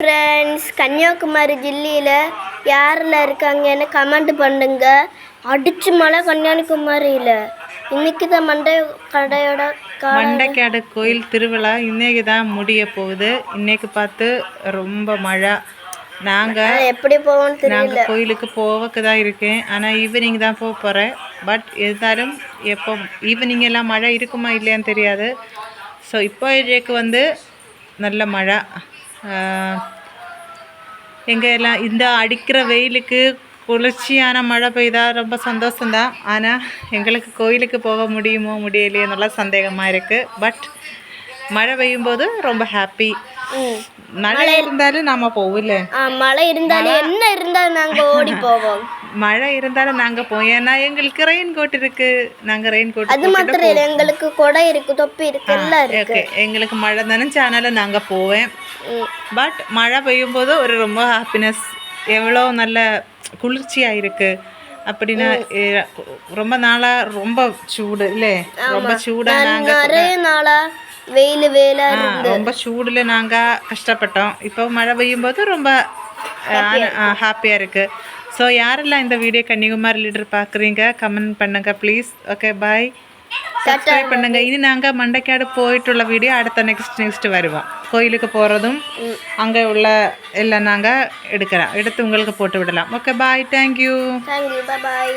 Friends, Kanyakumari ஜில்லியில் யாரெல்லாம் இருக்காங்கன்னு comment பண்ணுங்க. அடிச்சு மழை கன்னியாகுமரியில். இன்னைக்கு தான் மண்டைக்காடு கோயில் திருவிழா இன்னைக்கு தான் முடிய போகுது. இன்னைக்கு பார்த்து ரொம்ப மழை. எப்படி போவோம்னு தெரியல. கோயிலுக்கு போவக்கு தான் இருக்கேன், ஆனால் ஈவினிங் தான் போக போகிறேன். பட் இருந்தாலும் எப்போ ஈவினிங் எல்லாம் மழை இருக்குமா இல்லையான்னு தெரியாது. ஸோ இப்போ வந்து நல்ல மழை. எல்லாம் இந்த அடிக்கிற வெயிலுக்கு குளிர்ச்சியான மழை பெய்தால் ரொம்ப சந்தோஷம்தான். ஆனால் எங்களுக்கு கோயிலுக்கு போக முடியுமோ முடியலையோன்னுள்ள சந்தேகமாக இருக்குது. பட் மழை பெய்யும்போது ரொம்ப ஹாப்பி. மழை இருந்தாலும் நாம போகல. மழை இருந்தாலும் என்ன இருந்தாலும் நாங்கள் ஓடி போவோம். மழை இருந்தாலும் நாங்கள் போவோம். ஏன்னா எங்களுக்கு ரெயின் கோட் இருக்கு. நாங்கள் ரெயின் கோட் அது மாத்திரம் இல்லை, எங்களுக்கு கொடை இருக்கு, தொப்பி இருக்கு, எல்லாம் இருக்கு. எங்களுக்கு மழை நினைச்சானால நாங்கள் போவேன். பட் மழை பெய்யும் போது ஒரு ரொம்ப ஹாப்பினஸ். எவ்வளோ நல்ல குளிர்ச்சியாக இருக்குது. அப்படின்னா ரொம்ப நாளாக ரொம்ப சூடு இல்லை, ரொம்ப சூடாக நாங்கள் நிறைய நாளாக ரொம்ப சூடில் நாங்கள் கஷ்டப்பட்டோம். இப்போ மழை பெய்யும் போது ரொம்ப ஹாப்பியாக இருக்குது. ஸோ யாரெல்லாம் இந்த வீடியோ கன்னியாகுமரி லீடர் பார்க்குறீங்க கமெண்ட் பண்ணுங்கள் ப்ளீஸ். Okay, bye. சப்ஸ்கிரைப் பண்ணுங்கள். இனி நாங்கள் மண்டைக்காடு போயிட்டுள்ள வீடியோ அடுத்த நெக்ஸ்ட் வருவோம். கோயிலுக்கு போகிறதும் அங்கே உள்ள எல்லாம் நாங்கள் எடுத்து உங்களுக்கு போட்டு விடலாம். ஓகே, பாய். தேங்க்யூ. பாய்.